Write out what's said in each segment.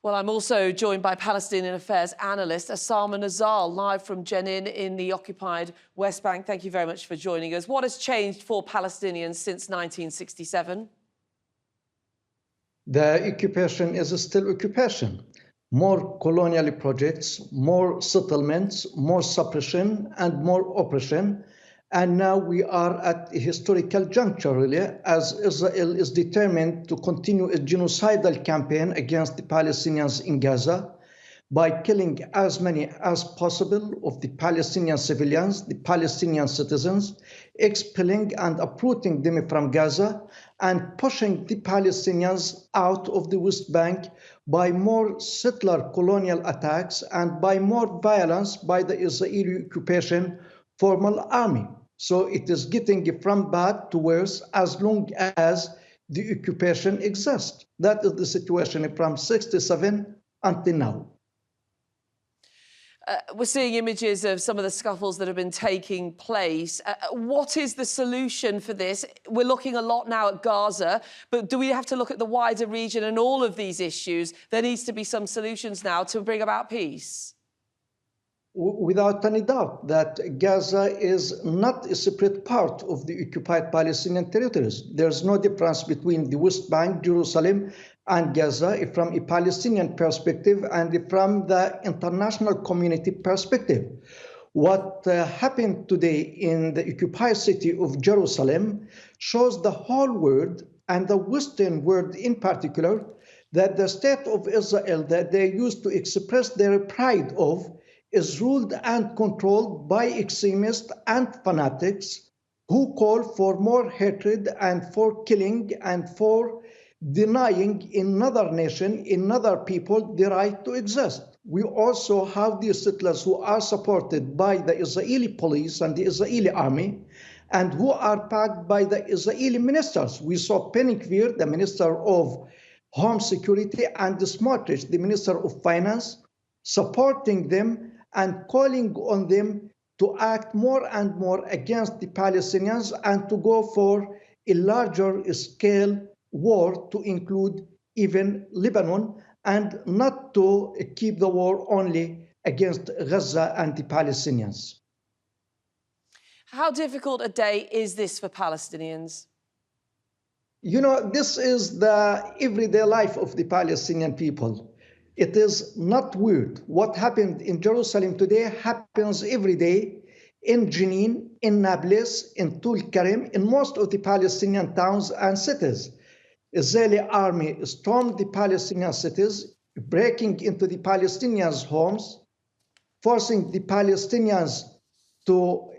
Well, I'm also joined by Palestinian affairs analyst Osama Nazzal, live from Jenin in the occupied West Bank. Thank you very much for joining us. What has changed for Palestinians since 1967? The occupation is still occupation. More colonial projects, more settlements, more suppression, and more oppression. And now we are at a historical juncture, really, as Israel is determined to continue a genocidal campaign against the Palestinians in Gaza by killing as many as possible of the Palestinian civilians, the Palestinian citizens, expelling and uprooting them from Gaza, and pushing the Palestinians out of the West Bank by more settler colonial attacks and by more violence by the Israeli occupation formal army. So it is getting from bad to worse as long as the occupation exists. That is the situation from 1967 until now. We're seeing images of some of the scuffles that have been taking place. What is the solution for this? We're looking a lot now at Gaza, but do we have to look at the wider region and all of these issues? There needs to be some solutions now to bring about peace. Without any doubt that Gaza is not a separate part of the occupied Palestinian territories. There's no difference between the West Bank, Jerusalem, and Gaza from a Palestinian perspective and from the international community perspective. What happened today in the occupied city of Jerusalem shows the whole world, and the Western world in particular, that the state of Israel that they used to express their pride of is ruled and controlled by extremists and fanatics who call for more hatred and for killing and for denying another nation, another people, the right to exist. We also have these settlers who are supported by the Israeli police and the Israeli army and who are backed by the Israeli ministers. We saw Ben-Gvir, the Minister of Home Security, and Smotrich, the Minister of Finance, supporting them and calling on them to act more and more against the Palestinians and to go for a larger scale war to include even Lebanon and not to keep the war only against Gaza and the Palestinians. How difficult a day is this for Palestinians? You know, this is the everyday life of the Palestinian people. It is not weird. What happened in Jerusalem today happens every day in Jenin, in Nablus, in Tulkarem, in most of the Palestinian towns and cities. Israeli army stormed the Palestinian cities, breaking into the Palestinians' homes, forcing the Palestinians to,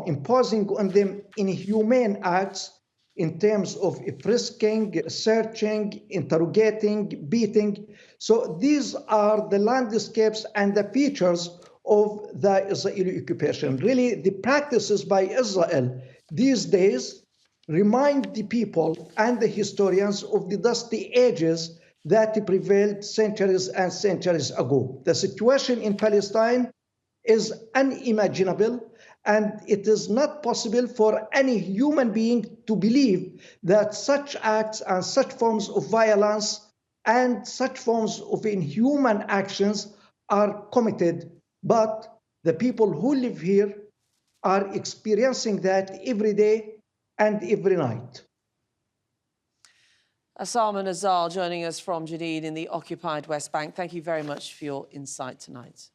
imposing on them inhumane acts in terms of frisking, searching, interrogating, beating. So these are the landscapes and the features of the Israeli occupation. Really, the practices by Israel these days remind the people and the historians of the dusty ages that prevailed centuries and centuries ago. The situation in Palestine is unimaginable, and it is not possible for any human being to believe that such acts and such forms of violence and such forms of inhuman actions are committed. But the people who live here are experiencing that every day and every night. Osama Nazzal joining us from Jenin in the occupied West Bank. Thank you very much for your insight tonight.